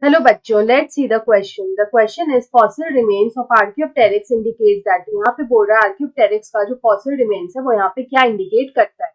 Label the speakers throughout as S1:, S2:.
S1: Hello बच्चों, let's see the question. The question is fossil remains of Archaeopteryx indicates that. यहाँ पे बोल रहा है आर्कियोप्टेरिक्स का जो फॉसिल रिमेन्स है वो यहाँ पे क्या इंडिकेट करता है।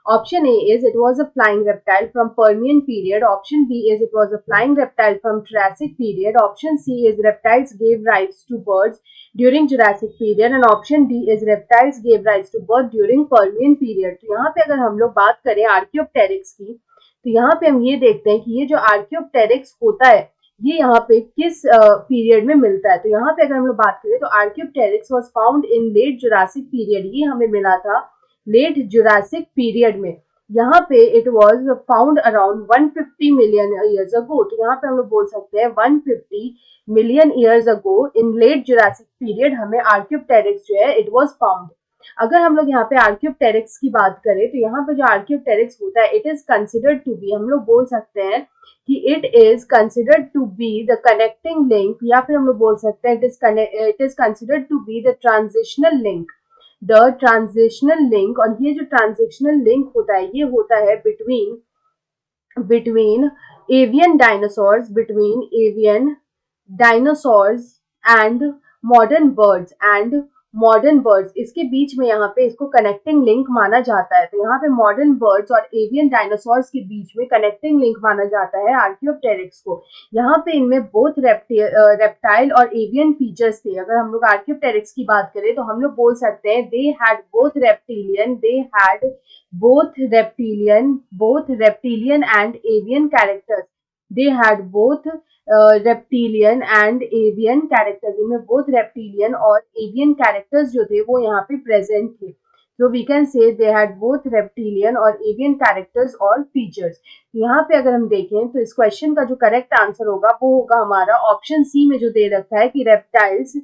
S1: Option A is it was a flying reptile from Permian period. Option B is it was a flying reptile from Jurassic period. Option C is reptiles gave rise to birds during Jurassic period and option D is reptiles gave rise to birds during Permian period। तो यहाँ पे अगर हम लोग बात करें Archaeopteryx की, तो यहाँ पे हम ये देखते हैं कि ये जो आर्कियोप्टेरिक्स होता है ये यहाँ पे किस पीरियड में मिलता है। तो यहाँ पे अगर हम लोग बात करें तो archaeopteryx was found in late Jurassic period. ये हमें मिला था लेट जुरासिक पीरियड में। यहाँ पे it was found around 150 million years ago. तो यहाँ पे हम लोग बोल सकते हैं 150 मिलियन ईयर्स अगो इन लेट जुरासिक पीरियड हमें आर्कियोप्टेरिक्स जो है इट वाज फाउंड। अगर हम लोग यहाँ पे आर्कियोप्टेरिक्स की बात करें तो यहाँ पे जो आर्कियोप्टेरिक्स होता है it is considered to be, हम लोग बोल सकते हैं कि it is considered to be the connecting link, या फिर हम लोग बोल सकते हैं it is considered to be the transitional link. The transitional link, और ये जो ट्रांजिशनल लिंक होता है ये होता है between avian dinosaurs and modern birds इसके बीच में यहाँ पे इसको कनेक्टिंग लिंक माना जाता है। तो यहाँ पे मॉडर्न बर्ड्स और एवियन डायनासोर्स के बीच में कनेक्टिंग लिंक माना जाता है आर्कियोप्टेरिक्स को। यहाँ पे इनमें बोथ रेप्टाइल और एवियन फीचर्स थे। अगर हम लोग आर्कियोप्टेरिक्स की बात करें तो हम लोग बोल सकते हैं they had both reptilian and avian characters. They had both reptilian and avian characters. इनमें both reptilian और avian characters जो थे वो यहाँ पे present थे। So we can say they had both reptilian और avian characters और features। यहाँ पे अगर हम देखें तो इस क्वेश्चन का जो करेक्ट आंसर होगा वो होगा हमारा ऑप्शन सी में जो दे रखा है कि reptiles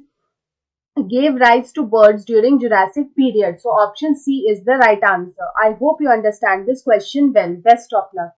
S1: gave rise to birds during Jurassic period. So option C is the right answer. I hope you understand this question well. Best of luck.